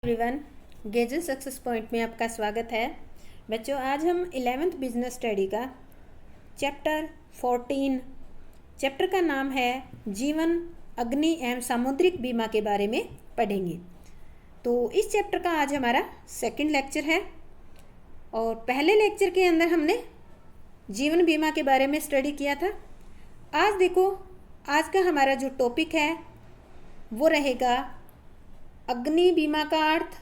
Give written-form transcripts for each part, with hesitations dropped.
Everyone, गेजन success point में आपका स्वागत है। बच्चों, आज हम 11th बिजनेस स्टडी का चैप्टर 14 चैप्टर का नाम है जीवन, अग्नि एवं सामुद्रिक बीमा के बारे में पढ़ेंगे। तो इस चैप्टर का आज हमारा सेकंड लेक्चर है और पहले लेक्चर के अंदर हमने जीवन बीमा के बारे में स्टडी किया था। आज देखो, आज का हमारा जो टॉपिक है वो रहेगा अग्नि बीमा का अर्थ,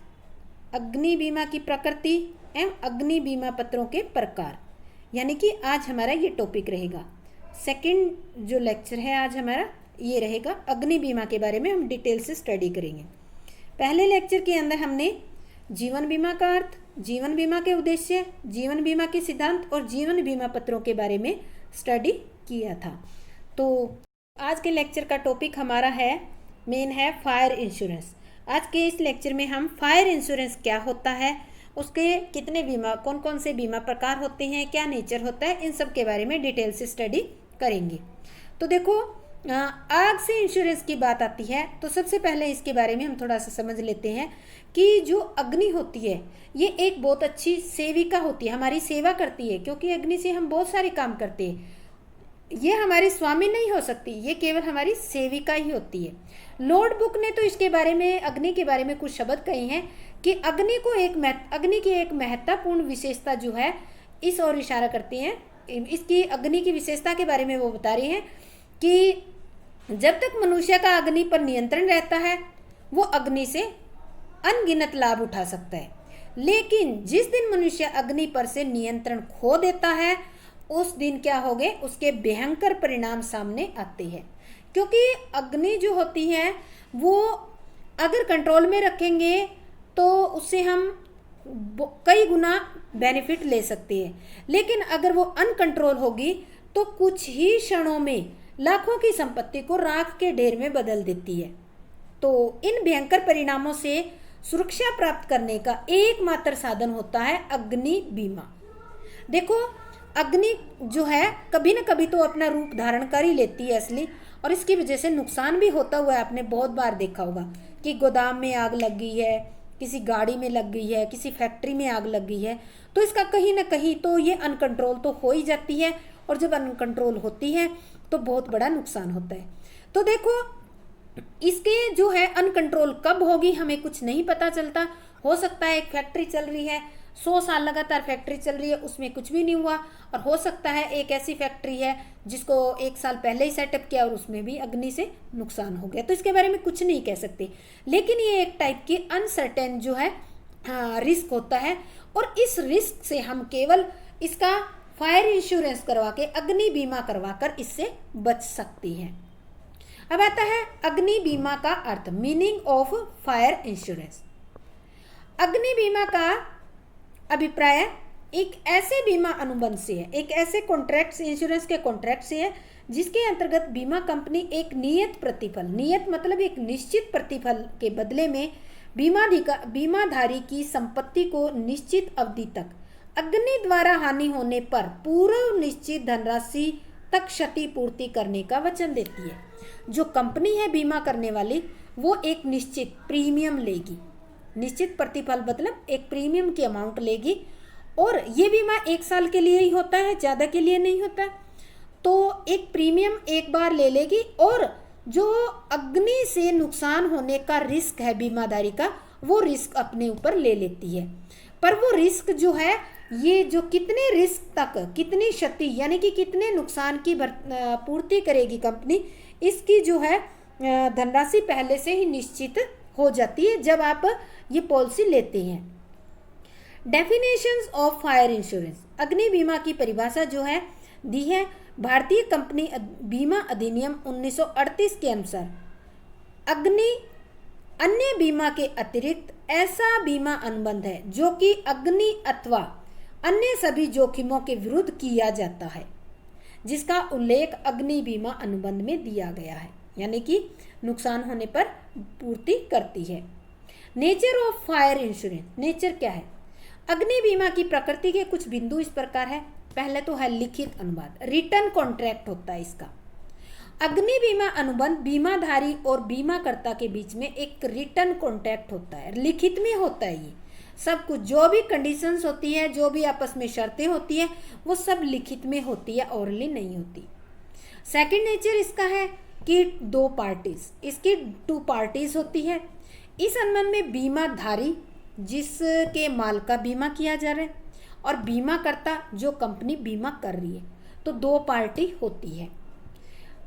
अग्नि बीमा की प्रकृति एवं अग्नि बीमा पत्रों के प्रकार, यानी कि आज हमारा ये टॉपिक रहेगा। सेकंड जो लेक्चर है आज हमारा ये रहेगा अग्नि बीमा के बारे में हम डिटेल से स्टडी करेंगे। पहले लेक्चर के अंदर हमने जीवन बीमा का अर्थ, जीवन बीमा के उद्देश्य, जीवन बीमा के सिद्धांत और जीवन बीमा पत्रों के बारे में स्टडी किया था। तो आज के लेक्चर का टॉपिक हमारा है मेन है फायर इंश्योरेंस। आज के इस लेक्चर में हम फायर इंश्योरेंस क्या होता है, उसके कितने बीमा, कौन कौन से बीमा प्रकार होते हैं, क्या नेचर होता है, इन सब के बारे में डिटेल से स्टडी करेंगे। तो देखो, आग से इंश्योरेंस की बात आती है तो सबसे पहले इसके बारे में हम थोड़ा सा समझ लेते हैं कि जो अग्नि होती है ये एक बहुत अच्छी सेविका होती है, हमारी सेवा करती है, क्योंकि अग्नि से हम बहुत सारे काम करते हैं। ये हमारी स्वामी नहीं हो सकती, ये केवल हमारी सेविका ही होती है। लॉर्ड बुक ने तो इसके बारे में, अग्नि के बारे में कुछ शब्द कहे हैं कि अग्नि की एक महत्वपूर्ण विशेषता जो है इस ओर इशारा करती हैं। इसकी अग्नि की विशेषता के बारे में वो बता रही हैं कि जब तक मनुष्य का अग्नि पर नियंत्रण रहता है वो अग्नि से अनगिनत लाभ उठा सकता है, लेकिन जिस दिन मनुष्य अग्नि पर से नियंत्रण खो देता है उस दिन क्या हो गए, उसके भयंकर परिणाम सामने आते हैं। क्योंकि अग्नि जो होती है वो अगर कंट्रोल में रखेंगे तो उससे हम कई गुना बेनिफिट ले सकते हैं, लेकिन अगर वो अनकंट्रोल होगी तो कुछ ही क्षणों में लाखों की संपत्ति को राख के ढेर में बदल देती है। तो इन भयंकर परिणामों से सुरक्षा प्राप्त करने का एकमात्र साधन होता है अग्नि बीमा। देखो, अग्नि जो है कभी न कभी तो अपना रूप धारण कर ही लेती है असली, और इसकी वजह से नुकसान भी होता हुआ है। आपने बहुत बार देखा होगा कि गोदाम में आग लग गई है, किसी गाड़ी में लग गई है, किसी फैक्ट्री में आग लग गई है, तो इसका कहीं ना कहीं तो ये अनकंट्रोल तो हो ही जाती है, और जब अनकंट्रोल होती है तो बहुत बड़ा नुकसान होता है। तो देखो, इसके जो है अनकंट्रोल कब होगी हमें कुछ नहीं पता चलता। हो सकता है एक फैक्ट्री चल रही है, 100 साल लगातार फैक्ट्री चल रही है, उसमें कुछ भी नहीं हुआ, और हो सकता है एक ऐसी फैक्ट्री है जिसको 1 साल पहले ही सेटअप किया और उसमें भी अग्नि से नुकसान हो गया। तो इसके बारे में कुछ नहीं कह सकते, लेकिन ये एक टाइप की अनसर्टेन जो है रिस्क होता है, और इस रिस्क से हम केवल इसका फायर इंश्योरेंस करवा के, अग्नि बीमा करवा कर इससे बच सकती हैं। अब आता है अग्नि बीमा का अर्थ, मीनिंग ऑफ फायर इंश्योरेंस। अग्नि बीमा का अभिप्राय एक ऐसे बीमा अनुबंध से है, एक ऐसे कॉन्ट्रैक्ट, इंश्योरेंस के कॉन्ट्रैक्ट से है जिसके अंतर्गत बीमा कंपनी एक नियत प्रतिफल, नियत मतलब एक निश्चित प्रतिफल के बदले में बीमाधारी की संपत्ति को निश्चित अवधि तक अग्नि द्वारा हानि होने पर पूर्व निश्चित धनराशि तक क्षतिपूर्ति करने का वचन देती है। जो कंपनी है बीमा करने वाली, वो एक निश्चित प्रीमियम लेगी, निश्चित प्रतिफल मतलब एक प्रीमियम की अमाउंट लेगी, और ये बीमा 1 साल के लिए ही होता है, ज़्यादा के लिए नहीं होता। तो एक प्रीमियम एक बार ले लेगी, और जो अग्नि से नुकसान होने का रिस्क है बीमादारी का, वो रिस्क अपने ऊपर ले लेती है। पर वो रिस्क जो है, ये जो कितने रिस्क तक, कितनी क्षति यानी कि कितने नुकसान की पूर्ति करेगी कंपनी, इसकी जो है धनराशि पहले से ही निश्चित हो जाती है जब आप ये पॉलिसी लेते हैं। डेफिनेशंस ऑफ फायर इंश्योरेंस, अग्नि बीमा की परिभाषा जो है दी है भारतीय कंपनी बीमा अधिनियम 1938 के अनुसार, अग्नि अन्य बीमा के अतिरिक्त ऐसा बीमा अनुबंध है जो कि अग्नि अथवा अन्य सभी जोखिमों के विरुद्ध किया जाता है, जिसका उल्लेख अग्नि बीमा अनुबंध में दिया गया है, यानी कि नुकसान होने पर पूर्ति करती है। Nature of fire insurance, nature क्या है? अग्नि बीमा की प्रकृति के कुछ बिंदु इस प्रकार है। पहले तो है लिखित अनुवाद, रिटर्न कॉन्ट्रैक्ट होता है इसका। अग्नि बीमा अनुबंध बीमाधारी और बीमाकर्ता के बीच में एक रिटर्न कॉन्ट्रैक्ट होता है, लिखित में होता है। ये सब कुछ जो भी कंडीशंस होती है, जो भी आपस में शर्तें होती है, वो सब लिखित में होती है, ओरली नहीं होती। सेकंड नेचर इसका है कि दो पार्टीज, इसकी टू पार्टीज होती है। इस अनुबंध में बीमाधारी जिसके माल का बीमा किया जा रहा है और बीमाकर्ता जो कंपनी बीमा कर रही है, तो दो पार्टी होती है।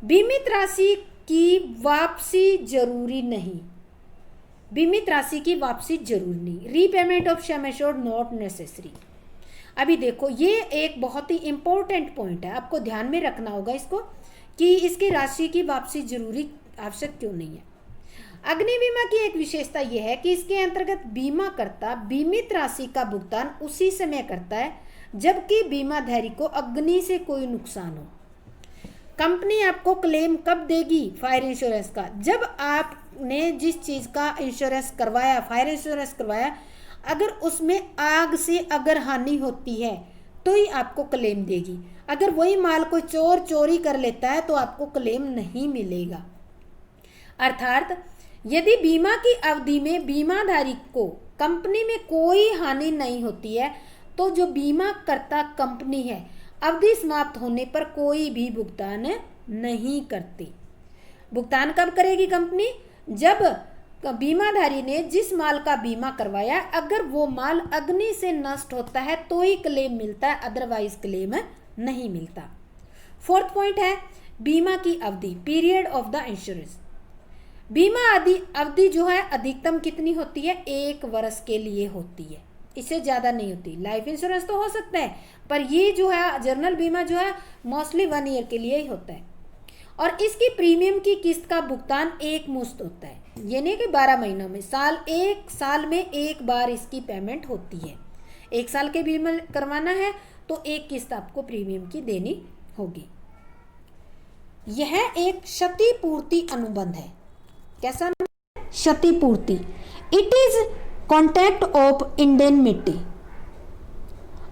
बीमित राशि की वापसी जरूरी नहीं, बीमित राशि की वापसी जरूरी नहीं। Repayment of sum assured not necessary. अभी देखो ये एक बहुत ही इंपॉर्टेंट पॉइंट है, आपको ध्यान में रखना होगा इसको कि इसकी राशि की वापसी जरूरी आवश्यक क्यों नहीं है। अग्नि बीमा की एक विशेषता यह है कि इसके अंतर्गत बीमाकर्ता बीमित राशि का भुगतान उसी समय करता है जबकि बीमाधारी को अग्नि से कोई नुकसान हो। कंपनी आपको क्लेम कब देगी फायर इंश्योरेंस का? जब आपने जिस चीज का इंश्योरेंस करवाया, फायर इंश्योरेंस करवाया, अगर उसमें आग से अगर हानि होती है तो ही आपको क्लेम देगी। अगर वही माल कोई चोर चोरी कर लेता है तो आपको क्लेम नहीं मिलेगा। अर्थात यदि बीमा की अवधि में बीमाधारी को कंपनी में कोई हानि नहीं होती है तो जो बीमा करता कंपनी है अवधि समाप्त होने पर कोई भी भुगतान नहीं करती। भुगतान कब करेगी कंपनी? जब बीमाधारी ने जिस माल का बीमा करवाया अगर वो माल अग्नि से नष्ट होता है तो ही क्लेम मिलता है, अदरवाइज क्लेम नहीं मिलता। फोर्थ पॉइंट है बीमा की अवधि, पीरियड ऑफ द इंश्योरेंस। बीमा अवधि जो है अधिकतम कितनी होती है? 1 वर्ष के लिए होती है, इससे ज़्यादा नहीं होती। लाइफ इंश्योरेंस तो हो सकता है पर ये जो है जनरल बीमा जो है मोस्टली 1 ईयर के लिए ही होता है। और इसकी प्रीमियम की किस्त का भुगतान एक मुश्त होता है, यानी कि 12 महीनों में, एक साल में एक बार इसकी पेमेंट होती है। 1 साल के बीमा करवाना है तो एक किस्त आपको प्रीमियम की देनी होगी। यह एक क्षतिपूर्ति अनुबंध है। कैसा अनुबंध है? क्षतिपूर्ति। It is contract of indemnity.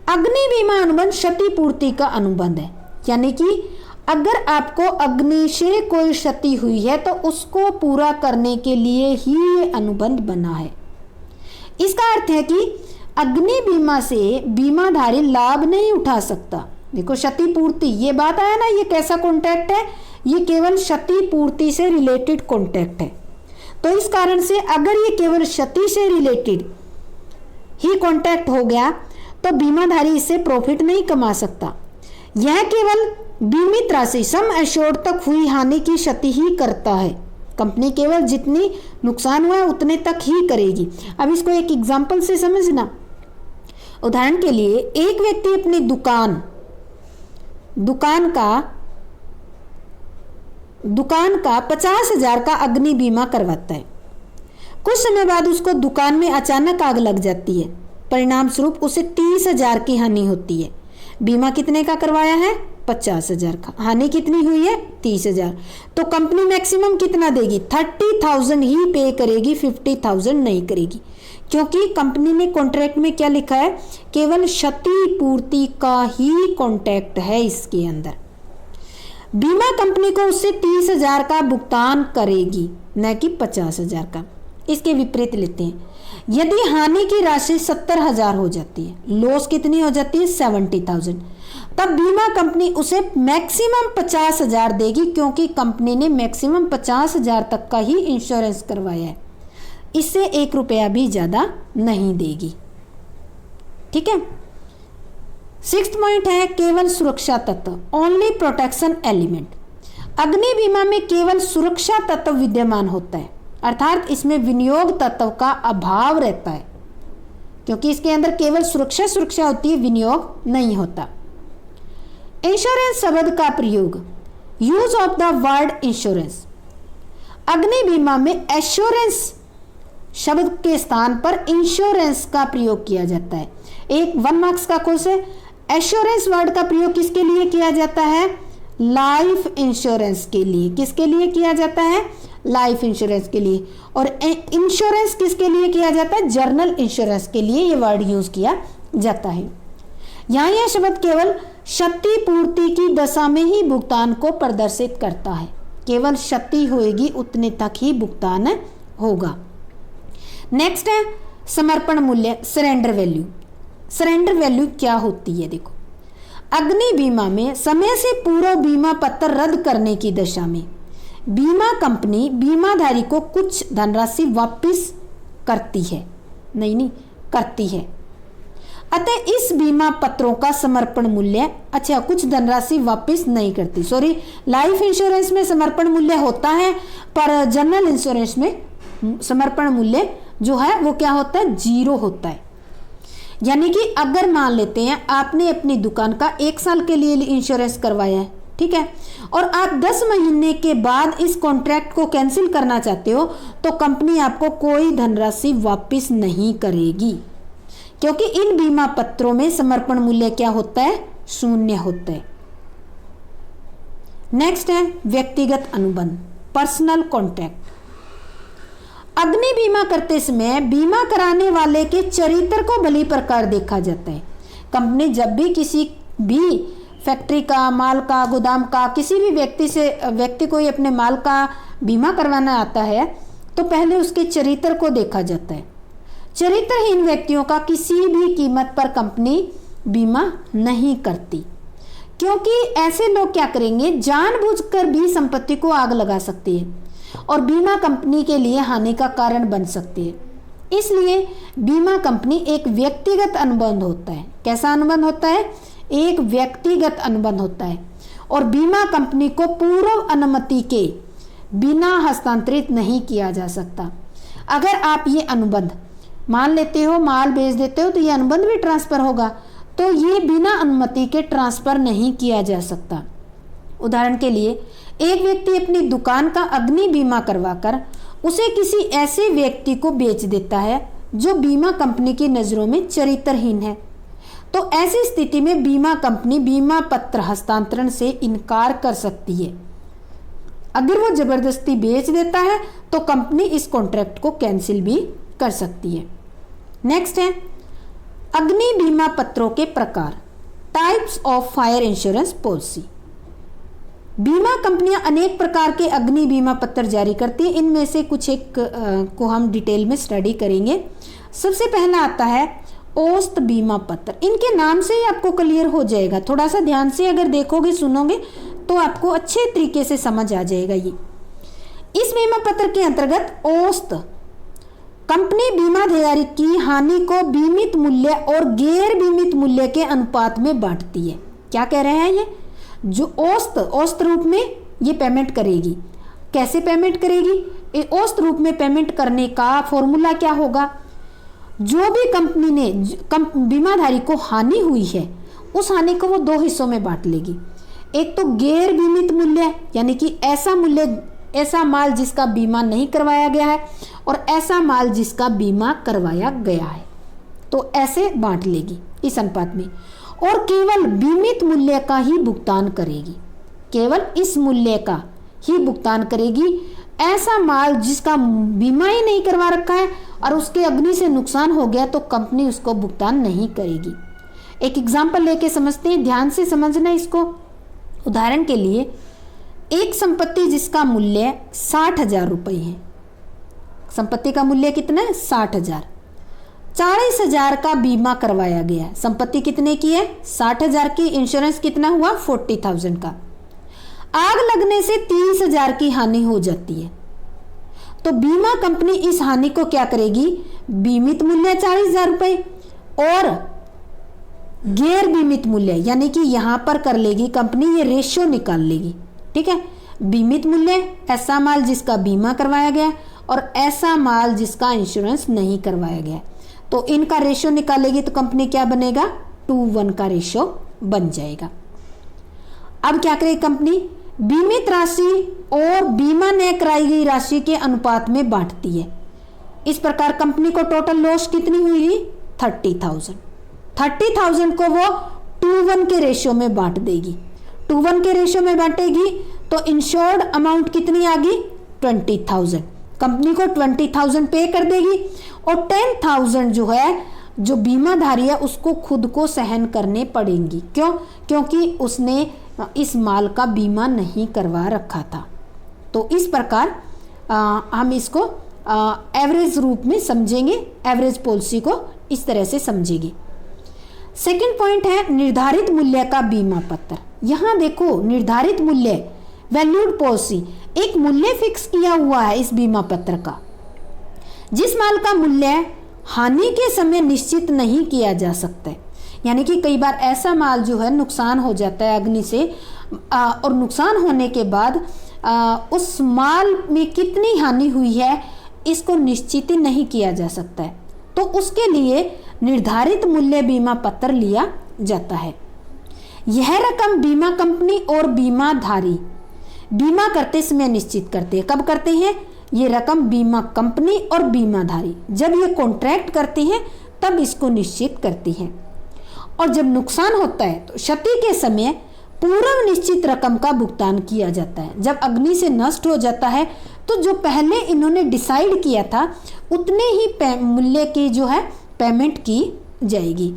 अग्नि बीमा अनुबंध क्षतिपूर्ति का अनुबंध है, यानी कि अगर आपको अग्नि से कोई क्षति हुई है तो उसको पूरा करने के लिए ही ये अनुबंध बना है। इसका अर्थ है कि अग्नि बीमा से बीमाधारी लाभ नहीं उठा सकता। देखो क्षतिपूर्ति, ये बात आया ना, ये कैसा कॉन्ट्रैक्ट है? ये केवल क्षतिपूर्ति से रिलेटेड कॉन्ट्रैक्ट है। तो इस कारण से अगर ये केवल क्षति से रिलेटेड ही कॉन्ट्रैक्ट हो गया तो बीमाधारी इससे प्रॉफिट नहीं कमा सकता। यह केवल बीमित राशि सम एश्योर्ड तक हुई हानि की क्षति ही करता है। कंपनी केवल जितनी नुकसान हुआ उतने तक ही करेगी। अब इसको एक एग्जांपल से समझना। उदाहरण के लिए एक व्यक्ति अपनी दुकान का 50,000 का अग्नि बीमा करवाता है। कुछ समय बाद उसको दुकान में अचानक आग लग जाती है, परिणाम स्वरूप उसे 30,000 की हानि होती है। बीमा कितने का करवाया है? 50,000 का। हानि कितनी हुई है? 30,000। तो कंपनी मैक्सिमम कितना देगी? 30,000 ही पे करेगी, 50,000 नहीं करेगी, क्योंकि कंपनी ने कॉन्ट्रैक्ट में क्या लिखा है? केवल क्षतिपूर्ति का ही कॉन्ट्रैक्ट है इसके अंदर। बीमा कंपनी को उससे 30,000 का भुगतान करेगी, न कि 50,000 का। इसके विपरीत लेते हैं, यदि हानि की राशि 70,000 हो जाती है, लॉस कितनी हो जाती है? 70,000, तब बीमा कंपनी उसे मैक्सिमम 50,000 देगी, क्योंकि कंपनी ने मैक्सिमम 50,000 तक का ही इंश्योरेंस करवाया है, इससे 1 रुपया भी ज़्यादा नहीं देगी। ठीक है। 6th पॉइंट है केवल सुरक्षा तत्व, ओनली प्रोटेक्शन एलिमेंट। अग्नि बीमा में केवल सुरक्षा तत्व विद्यमान होता है, अर्थात इसमें विनियोग तत्व का अभाव रहता है, क्योंकि इसके अंदर केवल सुरक्षा होती है, विनियोग नहीं होता। इंश्योरेंस शब्द का प्रयोग, use of the word insurance. अग्नि बीमा में एश्योरेंस शब्द के स्थान पर इंश्योरेंस का प्रयोग किया जाता है। एक 1 मार्क्स का क्वेश्चन है, एश्योरेंस वर्ड का प्रयोग किसके लिए किया जाता है? लाइफ इंश्योरेंस के लिए। किसके लिए किया जाता है? लाइफ इंश्योरेंस के लिए। और इंश्योरेंस किसके लिए किया जाता है? जर्नल इंश्योरेंस के लिए ये वर्ड यूज किया जाता है। यहाँ यह शब्द केवल क्षतिपूर्ति की दशा में ही भुगतान को प्रदर्शित करता है। केवल क्षति होएगी उतने तक ही भुगतान होगा। नेक्स्ट है समर्पण मूल्य, सरेंडर वैल्यू। सरेंडर वैल्यू क्या होती है? देखो, अग्नि बीमा में समय से पूर्व बीमा पत्र रद्द करने की दशा में बीमा कंपनी बीमाधारी को कुछ धनराशि वापस करती है, नहीं करती है। अतः इस बीमा पत्रों का समर्पण मूल्य, अच्छा कुछ धनराशि वापस नहीं करती, सॉरी, लाइफ इंश्योरेंस में समर्पण मूल्य होता है, पर जनरल इंश्योरेंस में समर्पण मूल्य जो है वो क्या होता है? 0 होता है। यानी कि अगर मान लेते हैं आपने अपनी दुकान का 1 साल के लिए इंश्योरेंस करवाया है, ठीक है, और आप 10 महीने के बाद इस कॉन्ट्रैक्ट को कैंसिल करना चाहते हो, तो कंपनी आपको कोई धनराशि वापस नहीं करेगी, क्योंकि इन बीमा पत्रों में समर्पण मूल्य क्या होता है? 0 होता है। नेक्स्ट है व्यक्तिगत अनुबंध, पर्सनल कॉन्ट्रैक्ट। अग्नि बीमा करते समय बीमा कराने वाले के चरित्र को भली प्रकार देखा जाता है। कंपनी जब भी किसी भी फैक्ट्री का, माल का, गोदाम का, किसी भी व्यक्ति को अपने माल का बीमा करवाना आता है, तो पहले उसके चरित्र को देखा जाता है। चरित्रहीन व्यक्तियों का किसी भी कीमत पर कंपनी बीमा नहीं करती, क्योंकि ऐसे लोग क्या करेंगे? जानबूझकर भी संपत्ति को आग लगा सकती है और बीमा कंपनी के लिए हानि का कारण बन सकती है। इसलिए बीमा कंपनी एक व्यक्तिगत अनुबंध होता है। कैसा अनुबंध होता है? एक व्यक्तिगत अनुबंध होता है, और बीमा कंपनी को पूर्व अनुमति के बिना हस्तांतरित नहीं किया जा सकता। अगर आप ये अनुबंध मान लेते हो, माल बेच देते हो, तो ये अनुबंध भी ट्रांसफर होगा, तो ये बिना अनुमति के ट्रांसफर नहीं किया जा सकता। उदाहरण के लिए, एक व्यक्ति अपनी दुकान का अग्नि बीमा करवाकर उसे किसी ऐसे व्यक्ति को बेच देता है जो बीमा कंपनी की नज़रों में चरित्रहीन है, तो ऐसी स्थिति में बीमा कंपनी बीमा पत्र हस्तांतरण से इनकार कर सकती है। अगर वो जबरदस्ती बेच देता है तो कंपनी इस कॉन्ट्रैक्ट को कैंसिल भी कर सकती है। नेक्स्ट है अग्नि बीमा पत्रों के प्रकार, types of fire insurance policy. बीमा कंपनियां अनेक प्रकार के अग्नि बीमा पत्र जारी करती हैं। इनमें से कुछ एक को हम डिटेल में स्टडी करेंगे। सबसे पहला आता है औसत बीमा पत्र। इनके नाम से ही आपको क्लियर हो जाएगा, थोड़ा सा ध्यान से अगर देखोगे, सुनोगे, तो आपको अच्छे तरीके से समझ आ जाएगा। ये इस बीमा पत्र के अंतर्गत औसत कंपनी बीमाधारी की हानि को बीमित मूल्य और गैर बीमित मूल्य के अनुपात में बांटती है। क्या कह रहे हैं? ये जो औसत रूप में ये पेमेंट करेगी। कैसे पेमेंट करेगी? औसत रूप में पेमेंट करने का फॉर्मूला क्या होगा? जो भी कंपनी ने बीमाधारी को हानि हुई है, उस हानि को वो 2 हिस्सों में बांट लेगी। एक तो गैर बीमित मूल्य, यानी कि ऐसा माल जिसका बीमा नहीं करवाया गया है, और ऐसा माल जिसका बीमा करवाया गया है, तो ऐसे बांट लेगी इस अनुपात में। और केवल बीमित मूल्य का ही भुगतान करेगी, केवल इस मूल्य का ही भुगतान करेगी। ऐसा माल जिसका बीमा ही नहीं करवा रखा है और उसके अग्नि से नुकसान हो गया, तो कंपनी उसको भुगतान नहीं करेगी। एक एग्जाम्पल लेके समझते हैं, ध्यान से समझना इसको। उदाहरण के लिए, एक संपत्ति जिसका मूल्य 60,000 रुपये है, संपत्ति का मूल्य कितना है? 60,000। 40,000 का बीमा करवाया गया है। संपत्ति कितने की है? 60,000 की। इंश्योरेंस कितना हुआ? 40,000 का। आग लगने से 30,000 की हानि हो जाती है, तो बीमा कंपनी इस हानि को क्या करेगी? बीमित मूल्य 40,000 रुपये और गैर बीमित मूल्य, यानी कि यहां पर कर लेगी कंपनी, ये रेशियो निकाल लेगी। ठीक है, बीमित मूल्य ऐसा माल जिसका बीमा करवाया गया और ऐसा माल जिसका इंश्योरेंस नहीं करवाया गया, तो इनका रेशियो निकालेगी, तो कंपनी क्या बनेगा? 2:1 का रेशियो बन जाएगा। अब क्या करेगी कंपनी? बीमित राशि और बीमा न कराई गई राशि के अनुपात में बांटती है। इस प्रकार कंपनी को टोटल लॉस कितनी हुई? 30,000। 30,000 को वो 2:1 के रेशियो में बांट देगी। 2:1 के रेशियो में बांटेगी तो इंश्योर्ड अमाउंट कितनी आ गई? 20,000। कंपनी को 20,000 पे कर देगी और 10,000 जो है, जो बीमाधारी है, उसको खुद को सहन करने पड़ेंगी। क्यों? क्योंकि उसने इस माल का बीमा नहीं करवा रखा था। तो इस प्रकार हम इसको एवरेज रूप में समझेंगे, एवरेज पॉलिसी को इस तरह से समझेंगे। सेकंड पॉइंट है निर्धारित मूल्य का बीमा पत्र। यहाँ देखो निर्धारित मूल्य, वैल्यूड पॉलिसी, एक मूल्य फिक्स किया हुआ है इस बीमा पत्र का, जिस माल का मूल्य हानि के समय निश्चित नहीं किया जा सकता है। यानी कि कई बार ऐसा माल जो है नुकसान हो जाता है अग्नि से, और नुकसान होने के बाद उस माल में कितनी हानि हुई है इसको निश्चित नहीं किया जा सकता है, तो उसके लिए निर्धारित मूल्य बीमा पत्र लिया जाता है। यह रकम बीमा कंपनी और बीमाधारी बीमा करते समय निश्चित करते हैं। कब करते हैं? ये रकम बीमा कंपनी और बीमाधारी जब ये कॉन्ट्रैक्ट करते हैं तब इसको निश्चित करती हैं। और जब नुकसान होता है तो क्षति के समय पूर्व निश्चित रकम का भुगतान किया जाता है। जब अग्नि से नष्ट हो जाता है तो जो पहले इन्होंने डिसाइड किया था उतने ही मूल्य की जो है पेमेंट की जाएगी।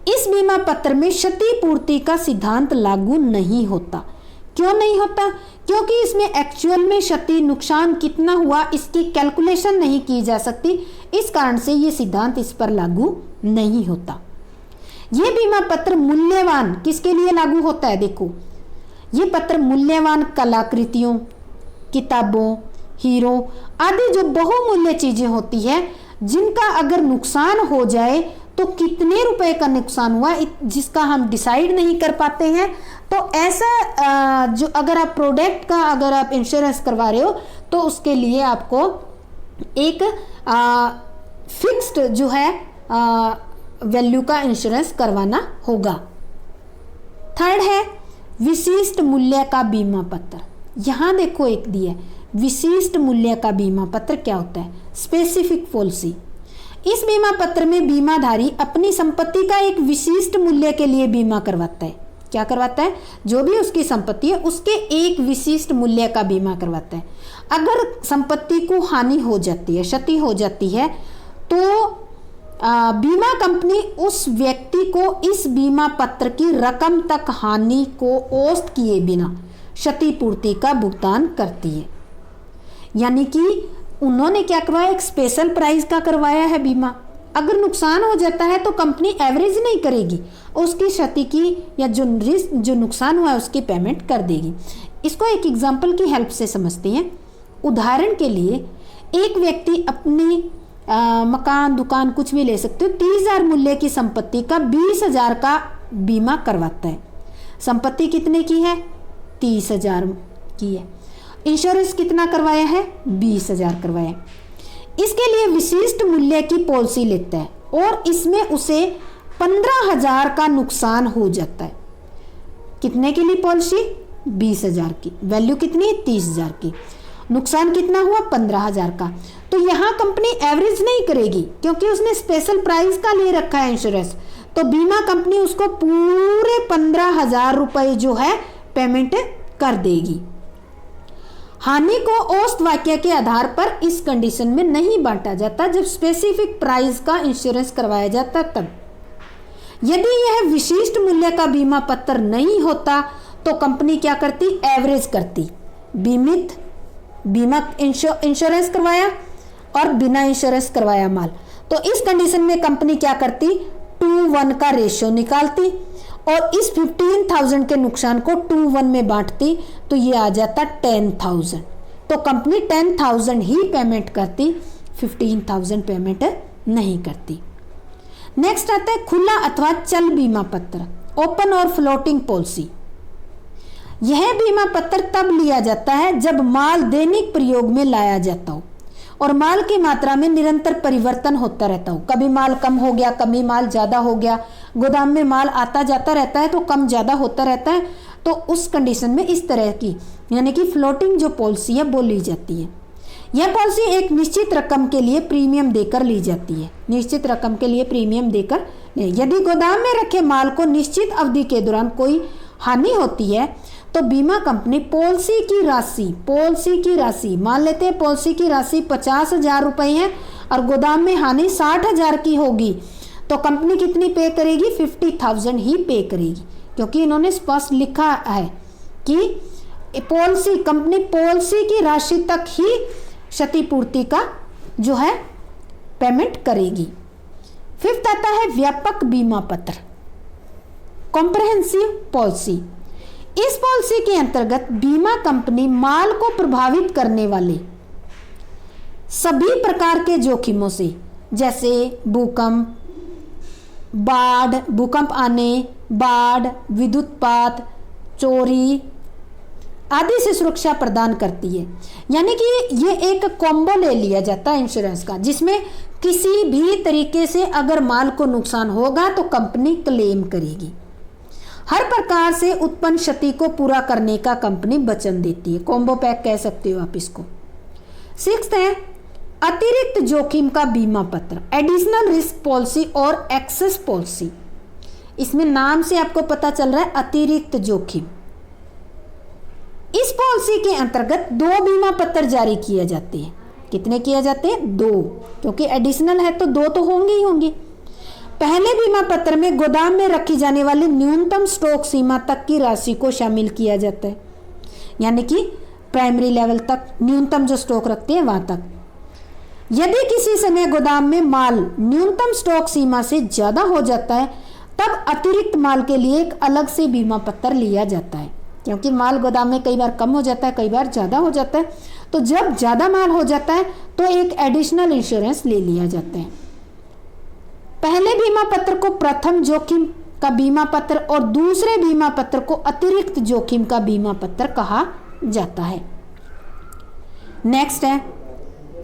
इस बीमा पत्र में क्षतिपूर्ति का सिद्धांत लागू नहीं होता। क्यों नहीं होता? क्योंकि इसमें एक्चुअल में क्षति नुकसान कितना हुआ इसकी कैलकुलेशन नहीं की जा सकती, इस कारण से ये सिद्धांत इस पर लागू नहीं होता। ये बीमा पत्र मूल्यवान किसके लिए लागू होता है? देखो ये पत्र मूल्यवान कलाकृतियों, किताबों, हीरो आदि जो बहुमूल्य चीजें होती है जिनका अगर नुकसान हो जाए तो कितने रुपए का नुकसान हुआ जिसका हम डिसाइड नहीं कर पाते हैं, तो ऐसा जो अगर आप प्रोडक्ट का अगर आप इंश्योरेंस करवा रहे हो तो उसके लिए आपको एक फिक्स्ड जो है वैल्यू का इंश्योरेंस करवाना होगा। थर्ड है विशिष्ट मूल्य का बीमा पत्र। यहाँ देखो एक दिया विशिष्ट मूल्य का बीमा पत्र क्या होता है? Specific policy. इस बीमा पत्र में बीमाधारी अपनी संपत्ति का एक विशिष्ट मूल्य के लिए बीमा करवाता है। क्या करवाता है? जो भी उसकी संपत्ति है उसके एक विशिष्ट मूल्य का बीमा करवाता है। अगर संपत्ति को हानि हो जाती है, क्षति हो जाती है, तो बीमा कंपनी उस व्यक्ति को इस बीमा पत्र की रकम तक हानि को औसत किए बिना क्षतिपूर्ति का भुगतान करती है। यानी कि उन्होंने क्या करवाया? एक स्पेशल प्राइस का करवाया है बीमा। अगर नुकसान हो जाता है तो कंपनी एवरेज नहीं करेगी, उसकी क्षति की या जो नुकसान हुआ है उसकी पेमेंट कर देगी। इसको एक एग्जांपल की हेल्प से समझते हैं। उदाहरण के लिए एक व्यक्ति अपनी मकान दुकान कुछ भी ले सकते हो, 30,000 मूल्य की संपत्ति का 20,000 का बीमा करवाता है। संपत्ति कितने की है? 30,000 की है। इंश्योरेंस कितना करवाया है? 20,000 करवाया। इसके लिए विशिष्ट मूल्य की पॉलिसी लेता है और इसमें उसे 15,000 का नुकसान हो जाता है। कितने के लिए पॉलिसी? 20,000 की। वैल्यू कितनी? 30,000 की। नुकसान कितना हुआ? 15,000 का। तो यहाँ कंपनी एवरेज नहीं करेगी क्योंकि उसने स्पेशल प्राइस का ले रखा है इंश्योरेंस, तो बीमा कंपनी उसको पूरे 15,000 रुपए जो है पेमेंट कर देगी। हानि को औसत वाक्य के आधार पर इस कंडीशन में नहीं बांटा जाता, जब स्पेसिफिक प्राइस का इंश्योरेंस करवाया जाता तब। यदि यह विशिष्ट मूल्य का बीमा पत्र नहीं होता तो कंपनी क्या करती? एवरेज करती। बीमा इंश्योरेंस करवाया और बिना इंश्योरेंस करवाया माल, तो इस कंडीशन में कंपनी क्या करती? 2:1 का रेशियो निकालती और इस 15,000 के नुकसान को 2:1 में बांटती, तो ये आ जाता 10,000। तो कंपनी 10,000 ही पेमेंट करती, 15,000 पेमेंट नहीं करती। नेक्स्ट आता है खुला अथवा चल बीमा पत्र, ओपन और फ्लोटिंग पॉलिसी। यह बीमा पत्र तब लिया जाता है जब माल दैनिक प्रयोग में लाया जाता हो और माल की मात्रा में निरंतर परिवर्तन होता रहता हो। कभी माल कम हो गया, कभी माल ज़्यादा हो गया, गोदाम में माल आता जाता रहता है तो कम ज़्यादा होता रहता है। तो उस कंडीशन में इस तरह की यानी कि फ्लोटिंग जो पॉलिसी है वो ली जाती है। यह पॉलिसी एक निश्चित रकम के लिए प्रीमियम देकर ली जाती है। निश्चित रकम के लिए प्रीमियम देकर, यदि गोदाम में रखे माल को निश्चित अवधि के दौरान कोई हानि होती है तो बीमा कंपनी पॉलिसी की राशि मान लेते हैं पॉलिसी की राशि 50,000 रुपये है और गोदाम में हानि 60,000 की होगी, तो कंपनी कितनी पे करेगी? 50,000 ही पे करेगी, क्योंकि इन्होंने स्पष्ट लिखा है कि पॉलिसी, कंपनी पॉलिसी की राशि तक ही क्षतिपूर्ति का जो है पेमेंट करेगी। फिफ्थ आता है व्यापक बीमा पत्र, कॉम्प्रहेंसिव पॉलिसी। इस पॉलिसी के अंतर्गत बीमा कंपनी माल को प्रभावित करने वाले सभी प्रकार के जोखिमों से, जैसे भूकंप आने, बाढ़, विद्युतपात, चोरी आदि से सुरक्षा प्रदान करती है। यानी कि ये एक कॉम्बो ले लिया जाता है इंश्योरेंस का, जिसमें किसी भी तरीके से अगर माल को नुकसान होगा तो कंपनी क्लेम करेगी। हर प्रकार से उत्पन्न क्षति को पूरा करने का कंपनी वचन देती है। कॉम्बो पैक कह सकते हो आप इसको। सिक्स्थ है अतिरिक्त जोखिम का बीमा पत्र, एडिशनल रिस्क पॉलिसी और एक्सेस पॉलिसी। इसमें नाम से आपको पता चल रहा है अतिरिक्त जोखिम। इस पॉलिसी के अंतर्गत 2 बीमा पत्र जारी किए जाते हैं। कितने किए जाते हैं? 2, क्योंकि एडिशनल है तो 2 तो होंगे ही होंगे। पहले बीमा पत्र में गोदाम में रखी जाने वाली न्यूनतम स्टॉक सीमा तक की राशि को शामिल किया जाता है, यानी कि प्राइमरी लेवल तक न्यूनतम जो स्टॉक रखते हैं वहां तक। यदि किसी समय गोदाम में माल न्यूनतम स्टॉक सीमा से ज्यादा हो जाता है तब अतिरिक्त माल के लिए एक अलग से बीमा पत्र लिया जाता है, क्योंकि माल गोदाम में कई बार कम हो जाता है, कई बार ज़्यादा हो जाता है। तो जब ज़्यादा माल हो जाता है तो एक एडिशनल इंश्योरेंस ले लिया जाता है। पहले बीमा पत्र को प्रथम जोखिम का बीमा पत्र और दूसरे बीमा पत्र को अतिरिक्त जोखिम का बीमा पत्र कहा जाता है। नेक्स्ट है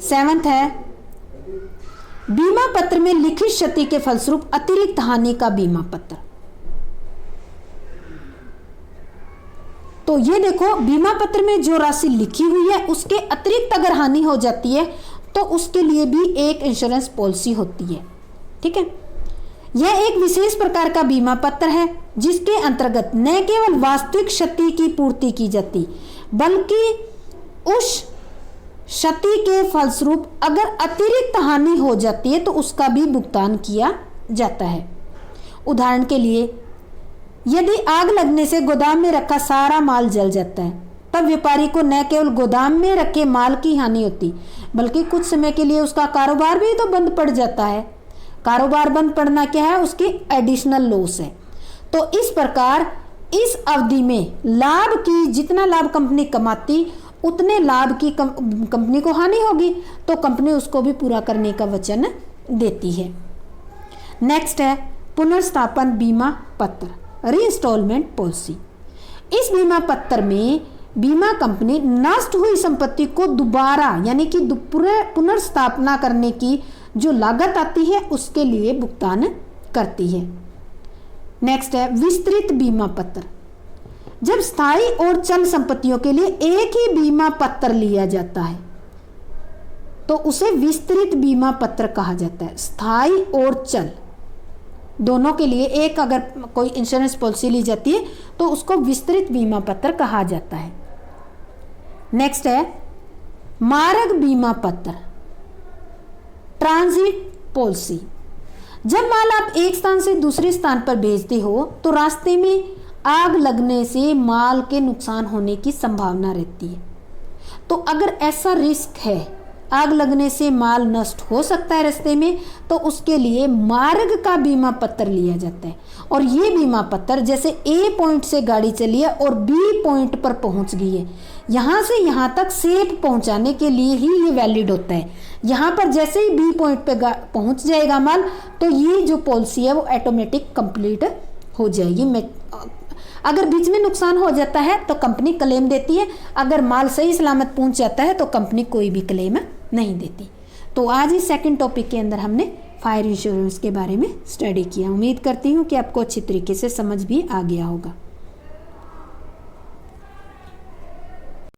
7th है बीमा पत्र में लिखित क्षति के फलस्वरूप अतिरिक्त हानि का बीमा पत्र। तो ये देखो, बीमा पत्र में जो राशि लिखी हुई है उसके अतिरिक्त अगर हानि हो जाती है तो उसके लिए भी एक इंश्योरेंस पॉलिसी होती है। ठीक है, यह एक विशेष प्रकार का बीमा पत्र है जिसके अंतर्गत न केवल वास्तविक क्षति की पूर्ति की जाती बल्कि उस क्षति के फलस्वरूप अगर अतिरिक्त हानि हो जाती है तो उसका भी भुगतान किया जाता है। उदाहरण के लिए, यदि आग लगने से गोदाम में रखा सारा माल जल जाता है तब व्यापारी को न केवल गोदाम में रखे माल की हानि होती बल्कि कुछ समय के लिए उसका कारोबार भी तो बंद पड़ जाता है। कारोबार बंद पड़ना क्या है? उसकी एडिशनल लॉस है। तो इस प्रकार इस अवधि में लाभ की, जितना लाभ कंपनी कमाती उतने लाभ की कंपनी को हानि होगी, तो कंपनी उसको भी पूरा करने का वचन देती है। नेक्स्ट है पुनर्स्थापन बीमा पत्र, रीइंस्टॉलमेंट पॉलिसी। इस बीमा पत्र में बीमा कंपनी नष्ट हुई संपत्ति को दोबारा यानी कि पुनर्स्थापना करने की जो लागत आती है उसके लिए भुगतान करती है। नेक्स्ट है विस्तृत बीमा पत्र। जब स्थायी और चल संपत्तियों के लिए एक ही बीमा पत्र लिया जाता है तो उसे विस्तृत बीमा पत्र कहा जाता है। स्थायी और चल दोनों के लिए एक अगर कोई इंश्योरेंस पॉलिसी ली जाती है तो उसको विस्तृत बीमा पत्र कहा जाता है। नेक्स्ट है मार्ग बीमा पत्र, ट्रांजिट पॉलिसी। जब माल आप एक स्थान से दूसरे स्थान पर भेजते हो तो रास्ते में आग लगने से माल के नुकसान होने की संभावना रहती है। तो अगर ऐसा रिस्क है, आग लगने से माल नष्ट हो सकता है रास्ते में, तो उसके लिए मार्ग का बीमा पत्र लिया जाता है। और ये बीमा पत्र जैसे ए पॉइंट से गाड़ी चली है और बी पॉइंट पर पहुंच गई है, यहाँ से यहाँ तक सेफ पहुंचाने के लिए ही ये वैलिड होता है। यहाँ पर जैसे ही बी पॉइंट पे पहुंच जाएगा माल तो ये जो पॉलिसी है वो ऑटोमेटिक कंप्लीट हो जाएगी। अगर बीच में नुकसान हो जाता है तो कंपनी क्लेम देती है, अगर माल सही सलामत पहुंच जाता है तो कंपनी कोई भी क्लेम नहीं देती। तो आज इस सेकंड टॉपिक के अंदर हमने फायर इंश्योरेंस के बारे में स्टडी किया। उम्मीद करती हूँ कि आपको अच्छी तरीके से समझ भी आ गया होगा।